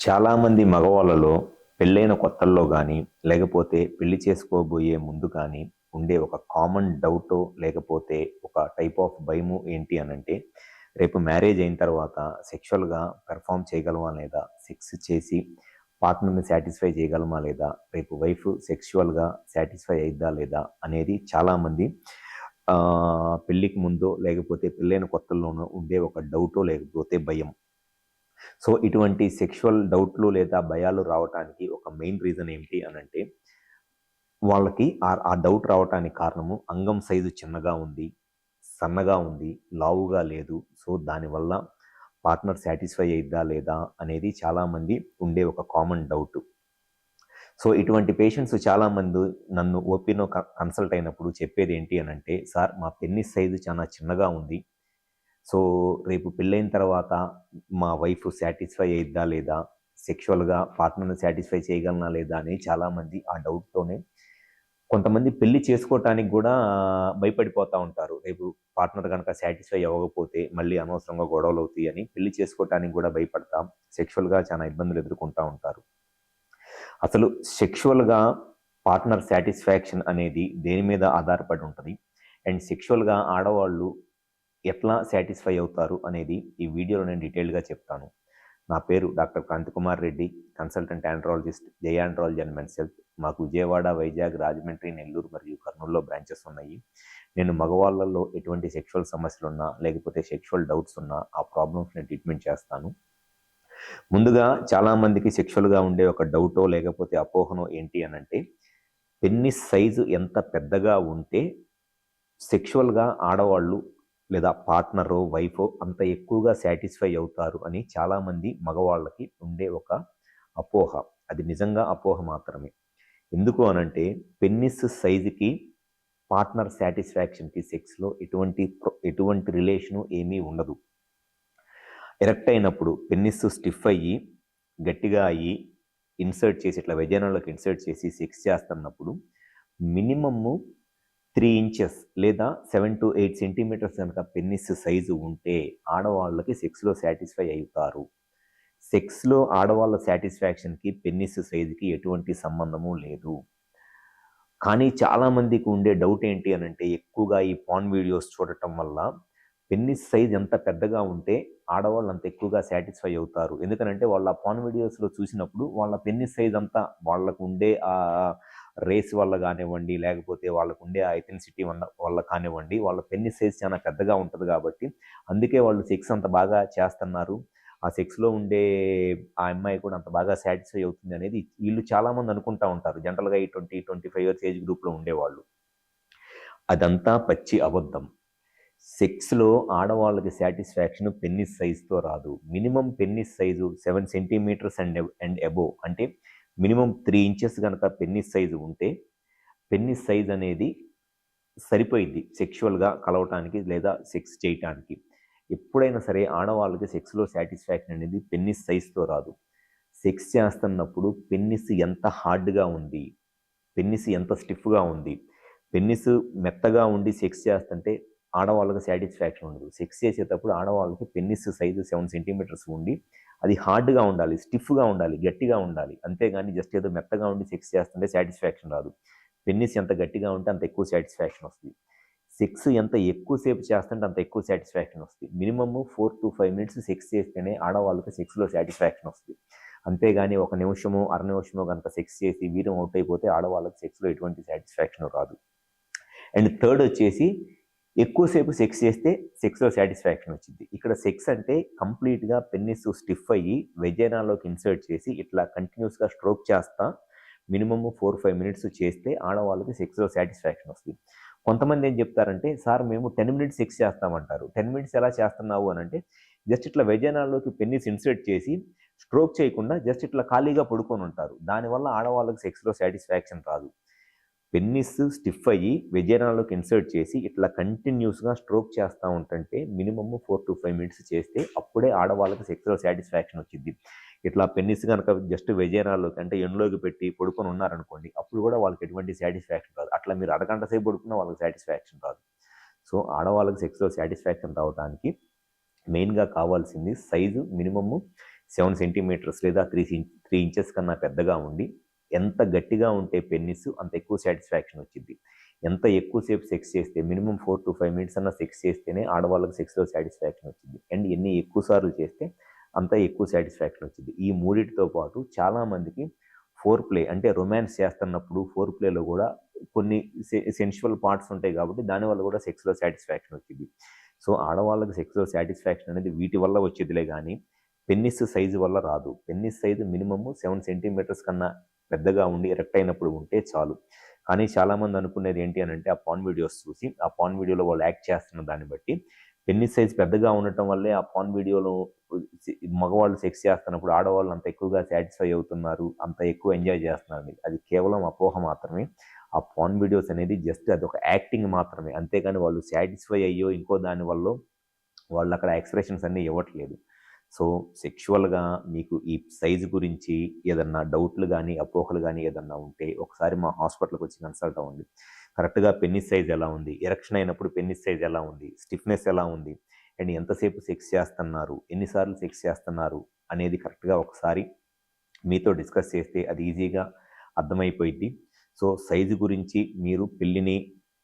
చాలామంది మగవాళ్ళలో పెళ్ళైన కొత్తల్లో కానీ లేకపోతే పెళ్లి చేసుకోబోయే ముందు కానీ ఉండే ఒక కామన్ డౌటో లేకపోతే ఒక టైప్ ఆఫ్ భయము ఏంటి అనంటే రేపు మ్యారేజ్ అయిన తర్వాత సెక్షువల్గా పెర్ఫామ్ చేయగలమా లేదా, సెక్స్ చేసి పార్ట్నర్ని సాటిస్ఫై చేయగలమా లేదా, రేపు వైఫ్ సెక్షువల్గా సాటిస్ఫై అయిద్దా లేదా అనేది చాలామంది పెళ్ళికి ముందో లేకపోతే పెళ్ళైన కొత్తల్లోనో ఉండే ఒక డౌటో లేకపోతే భయం. సో ఇటువంటి సెక్షువల్ డౌట్లు లేదా భయాలు రావటానికి ఒక మెయిన్ రీజన్ ఏంటి అనంటే వాళ్ళకి ఆ డౌట్ రావటానికి కారణము అంగం సైజు చిన్నగా ఉంది, సన్నగా ఉంది, లావుగా లేదు. సో దానివల్ల పార్ట్నర్ సాటిస్ఫై అయిద్దా లేదా అనేది చాలామంది ఉండే ఒక కామన్ డౌట్. సో ఇటువంటి పేషెంట్స్ చాలామంది నన్ను ఓపీలో కన్సల్ట్ అయినప్పుడు చెప్పేది ఏంటి అనంటే, సార్ మా పెన్నిస్ సైజు చాలా చిన్నగా ఉంది, సో రేపు పెళ్ళైన తర్వాత మా వైఫ్ సాటిస్ఫై అయిద్దా లేదా, సెక్షువల్గా పార్ట్నర్ని సాటిస్ఫై చేయగలనా లేదా అని చాలామంది ఆ డౌట్తోనే కొంతమంది పెళ్లి చేసుకోవటానికి కూడా భయపడిపోతూ ఉంటారు. రేపు పార్ట్నర్ కనుక సాటిస్ఫై అవ్వకపోతే మళ్ళీ అనవసరంగా గొడవలు అవుతాయి అని పెళ్లి చేసుకోవటానికి కూడా భయపడతాం, సెక్షువల్గా చాలా ఇబ్బందులు ఎదుర్కొంటూ ఉంటారు. అసలు సెక్షువల్గా పార్ట్నర్ సాటిస్ఫాక్షన్ అనేది దేని మీద ఆధారపడి ఉంటుంది అండ్ సెక్షువల్గా ఆడవాళ్ళు ఎట్లా సాటిస్ఫై అవుతారు అనేది ఈ వీడియోలో నేను డీటెయిల్గా చెప్తాను. నా పేరు doctor Kanthi Kumar Reddy, consultant andrologist, జై ఆండ్రాలజీ అండ్ మెన్స్ హెల్త్. మాకు విజయవాడ, వైజాగ్, రాజమండ్రి, నెల్లూరు మరియు కర్నూలులో బ్రాంచెస్ ఉన్నాయి. నేను మగవాళ్ళల్లో ఎటువంటి సెక్షువల్ సమస్యలు ఉన్నా లేకపోతే సెక్షువల్ డౌట్స్ ఉన్నా ఆ ప్రాబ్లమ్స్ని ట్రీట్మెంట్ చేస్తాను. ముందుగా చాలామందికి సెక్షువల్గా ఉండే ఒక డౌటో లేకపోతే అపోహనో ఏంటి అనంటే, పెన్నిస్ సైజు ఎంత పెద్దగా ఉంటే సెక్షువల్గా ఆడవాళ్ళు లేదా పార్ట్నరో వైఫో అంత ఎక్కువగా సాటిస్ఫై అవుతారు అని చాలామంది మగవాళ్ళకి ఉండే ఒక అపోహ. అది నిజంగా అపోహ మాత్రమే. ఎందుకు అనంటే పెన్నిస్ సైజుకి పార్ట్నర్ సాటిస్ఫాక్షన్కి సెక్స్లో ఎటువంటి రిలేషను ఏమీ ఉండదు. ఎరెక్ట్ అయినప్పుడు పెన్నిస్ స్టిఫ్ అయ్యి గట్టిగా అయ్యి ఇన్సర్ట్ చేసి ఇట్లా వెజైనాలోకి ఇన్సర్ట్ చేసి సెక్స్ చేస్తున్నప్పుడు మినిమము 3 ఇంచెస్ లేదా 7 to 8 సెంటీమీటర్స్ కనుక పెన్నిస్ సైజు ఉంటే ఆడవాళ్ళకి సెక్స్లో సాటిస్ఫై అవుతారు. సెక్స్లో ఆడవాళ్ళ సాటిస్ఫాక్షన్కి పెన్నిస్ సైజుకి ఎటువంటి సంబంధము లేదు. కానీ చాలామందికి ఉండే డౌట్ ఏంటి అనంటే, ఎక్కువగా ఈ పాన్ వీడియోస్ చూడటం వల్ల పెన్నిస్ సైజ్ ఎంత పెద్దగా ఉంటే ఆడవాళ్ళు అంత ఎక్కువగా సాటిస్ఫై అవుతారు. ఎందుకనంటే వాళ్ళ పాన్ వీడియోస్లో చూసినప్పుడు వాళ్ళ పెన్నిస్ సైజ్ అంతా వాళ్ళకు ఉండే రేస్ వల్ల కానివ్వండి లేకపోతే వాళ్ళకు ఉండే ఆ ఎథెన్సిటీ వల్ల కానివ్వండి, వాళ్ళ పెన్నిస్ సైజ్ చాలా పెద్దగా ఉంటుంది కాబట్టి అందుకే వాళ్ళు సెక్స్ అంత బాగా చేస్తున్నారు, ఆ సెక్స్లో ఉండే ఆ అమ్మాయి కూడా అంత బాగా సాటిస్ఫై అవుతుంది అనేది వీళ్ళు చాలామంది అనుకుంటూ ఉంటారు. జనరల్గా ఈ 20-25 ఇయర్స్ ఏజ్ గ్రూప్లో ఉండేవాళ్ళు. అదంతా పచ్చి అబద్ధం. సెక్స్లో ఆడవాళ్ళకి సాటిస్ఫాక్షన్ పెన్నిస్ సైజుతో రాదు. Minimum penis size 7 centimetres and above, అంటే మినిమం 3 ఇంచెస్ కనుక పెన్నిస్ సైజు ఉంటే పెన్నిస్ సైజ్ అనేది సరిపోయిద్ది సెక్షువల్గా కలవటానికి లేదా సెక్స్ చేయటానికి. ఎప్పుడైనా సరే ఆడవాళ్ళకి సెక్స్లో సాటిస్ఫాక్షన్ అనేది పెన్నిస్ సైజుతో రాదు. సెక్స్ చేస్తున్నప్పుడు పెన్నిస్ ఎంత హార్డ్గా ఉంది, పెన్నిస్ ఎంత స్టిఫ్గా ఉంది, పెన్నిస్ మెత్తగా ఉండి సెక్స్ చేస్తుంటే ఆడవాళ్ళకి సాటిస్ఫాక్షన్ ఉండదు. సెక్స్ చేసేటప్పుడు ఆడవాళ్ళకి పెన్నిస్ సైజు 7 సెంటీమీటర్స్ ఉండి అది హార్డ్గా ఉండాలి, స్టిఫ్గా ఉండాలి, గట్టిగా ఉండాలి. అంతేగాని జస్ట్ ఏదో మెత్తగా ఉండి సెక్స్ చేస్తుంటే సాటిస్ఫాక్షన్ రాదు. పెన్నిస్ ఎంత గట్టిగా ఉంటే అంత ఎక్కువ సాటిస్ఫాక్షన్ వస్తుంది. సెక్స్ ఎంత ఎక్కువసేపు చేస్తుంటే అంత ఎక్కువ సాటిస్ఫాక్షన్ వస్తుంది. మినిమమ్ 4 to 5 మినిట్స్ సెక్స్ చేస్తేనే ఆడవాళ్ళకి సెక్స్లో సాటిస్ఫాక్షన్ వస్తుంది. అంతేగాని 1 నిమిషమో అర నిమిషమో కనుక సెక్స్ చేసి వీరం అవుట్ అయిపోతే ఆడవాళ్ళకి సెక్స్లో ఎటువంటి సాటిస్ఫాక్షన్ రాదు. అండ్ థర్డ్ వచ్చేసి ఎక్కువసేపు సెక్స్ చేస్తే సెక్స్లో సాటిస్ఫాక్షన్ వచ్చింది. ఇక్కడ సెక్స్ అంటే కంప్లీట్గా పెన్నిస్ స్టిఫ్ అయ్యి వెజైనాలోకి ఇన్సర్ట్ చేసి ఇట్లా కంటిన్యూస్గా స్ట్రోక్ చేస్తా మినిమమ్ 4-5 మినిట్స్ చేస్తే ఆడవాళ్ళకి సెక్స్లో సాటిస్ఫాక్షన్ వస్తుంది. కొంతమంది ఏం చెప్తారంటే, సార్ మేము 10 మినిట్స్ సెక్స్ చేస్తామంటారు. 10 మినిట్స్ ఎలా చేస్తున్నావు అని అంటే, జస్ట్ ఇట్లా వెజైనాలోకి పెన్నిస్ ఇన్సర్ట్ చేసి స్ట్రోక్ చేయకుండా జస్ట్ ఇట్లా ఖాళీగా పడుకొని ఉంటారు. దానివల్ల ఆడవాళ్ళకి సెక్స్లో సాటిస్ఫాక్షన్ రాదు. పెన్నిస్ స్టిఫ్ అయ్యి వెజైనాలోకి ఇన్సర్ట్ చేసి ఇట్లా కంటిన్యూస్గా స్ట్రోక్ చేస్తూ ఉంటుంటే మినిమమ్ 4 to 5 మినిట్స్ చేస్తే అప్పుడే ఆడవాళ్ళకి సెక్స్లో సాటిస్ఫాక్షన్ వచ్చింది. ఇట్లా పెన్నిస్ కనుక జస్ట్ వెజైనాలోకి అంటే ఎండ్లోకి పెట్టి పడుకొని ఉన్నారనుకోండి, అప్పుడు కూడా వాళ్ళకి ఎటువంటి సాటిస్ఫాక్షన్ రాదు. అట్లా మీరు అరగంట సేపు పడుకున్నా వాళ్ళకి సాటిస్ఫాక్షన్ రాదు. సో ఆడవాళ్ళకి సెక్స్లో సాటిస్ఫాక్షన్ రావడానికి మెయిన్గా కావాల్సింది సైజు మినిమమ్ 7 సెంటీమీటర్స్ లేదా 3 ఇంచెస్ కన్నా పెద్దగా ఉండి ఎంత గట్టిగా ఉంటే పెన్నిస్ అంత ఎక్కువ సాటిస్ఫాక్షన్ వచ్చింది. ఎంత ఎక్కువసేపు సెక్స్ చేస్తే మినిమం 4 to 5 మినిట్స్ అన్న సెక్స్ చేస్తేనే ఆడవాళ్ళకి సెక్స్‌లో సాటిస్ఫాక్షన్ వచ్చింది. అండ్ ఎన్ని ఎక్కువ సార్లు చేస్తే అంత ఎక్కువ సాటిస్ఫాక్షన్ వచ్చింది. ఈ మూడిటితో పాటు చాలామందికి ఫోర్ ప్లే అంటే రొమాన్స్ చేస్తున్నప్పుడు ఫోర్ ప్లేలో కూడా కొన్ని సెన్షువల్ పార్ట్స్ ఉంటాయి కాబట్టి దానివల్ల కూడా సెక్స్‌లో సాటిస్ఫాక్షన్ వచ్చింది. సో, ఆడవాళ్ళకి సెక్స్‌లో సాటిస్ఫాక్షన్ అనేది వీటి వల్ల వచ్చేదిలే గానీ, పెన్నిస్ సైజు వల్ల రాదు. పెన్నిస్ సైజు మినిమమ్ 7 సెంటీమీటర్స్ కన్నా పెద్దగా ఉండి ఎరెక్ట్ అయినప్పుడు ఉంటే చాలు. కానీ చాలామంది అనుకునేది ఏంటి అనంటే, ఆ పార్న్ వీడియోస్ చూసి, ఆ పార్న్ వీడియోలో వాళ్ళు యాక్ట్ చేస్తున్న దాన్ని బట్టి, పెన్నిస్ సైజ్ పెద్దగా ఉండటం వల్లే ఆ పార్న్ వీడియోలో మగవాళ్ళు సెక్స్ చేస్తున్నప్పుడు ఆడవాళ్ళు అంత ఎక్కువగా సాటిస్ఫై అవుతున్నారు, అంత ఎక్కువ ఎంజాయ్ చేస్తున్నారని. అది కేవలం అపోహ మాత్రమే. ఆ పార్న్ వీడియోస్ అనేది జస్ట్ అదొక యాక్టింగ్ మాత్రమే. అంతేగాని వాళ్ళు సాటిస్ఫై అయ్యో ఇంకో దాని వల్లో వాళ్ళు అక్కడ ఎక్స్‌ప్రెషన్స్ అన్నీ ఇవ్వట్లేదు. సో, సెక్షువల్‌గా మీకు ఈ సైజ్ గురించి ఏదన్నా డౌట్‌లు గానీ, అపోహలు గానీ ఏదన్నా ఉంటే ఒకసారి మా హాస్పిటల్‌కొచ్చి కన్సల్ట్ అవ్వండి. కరెక్ట్‌గా పెన్నిస్ సైజ్ ఎలా ఉంది? ఎరెక్షన్ అయినప్పుడు పెన్నిస్ సైజ్ ఎలా ఉంది? స్టిఫ్‌నెస్ ఎలా ఉంది? అండ్ ఎంతసేపు సెక్స్ చేస్తున్నారు? ఎన్ని సార్లు సెక్స్ చేస్తున్నారు? అనేది కరెక్ట్‌గా ఒకసారి మీతో డిస్కస్ చేస్తే అది ఈజీగా అర్థమైపోయిద్ది. సో, సైజు గురించి మీరు పెళ్లిని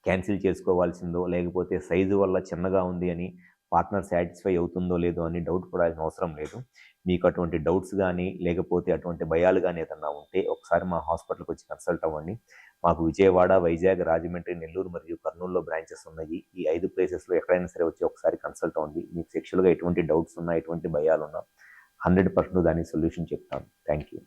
క్యాన్సిల్ చేసుకోవాల్సిందో, లేకపోతే సైజు వల్ల చిన్నగా ఉంది అని పార్ట్నర్ సాటిస్ఫై అవుతుందో లేదో అని డౌట్ పడాల్సిన అవసరం లేదు. మీకు అటువంటి డౌట్స్ గానీ, లేకపోతే అటువంటి భయాలు గానీ ఏదన్నా ఉంటే ఒకసారి మా హాస్పిటల్‌కి వచ్చి కన్సల్ట్ అవ్వండి. మాకు విజయవాడ, వైజాగ్, రాజమండ్రి, నెల్లూరు మరియు కర్నూలులో బ్రాంచెస్ ఉన్నాయి. ఈ 5 ప్లేసెస్‌లో ఎక్కడైనా సరే వచ్చి ఒకసారి కన్సల్ట్ అవ్వండి. మీకు సెక్షువల్‌గా ఎటువంటి డౌట్స్ ఉన్నా, ఎటువంటి భయాలున్నా 100% దానికి సొల్యూషన్ చెప్తాను. Thank you.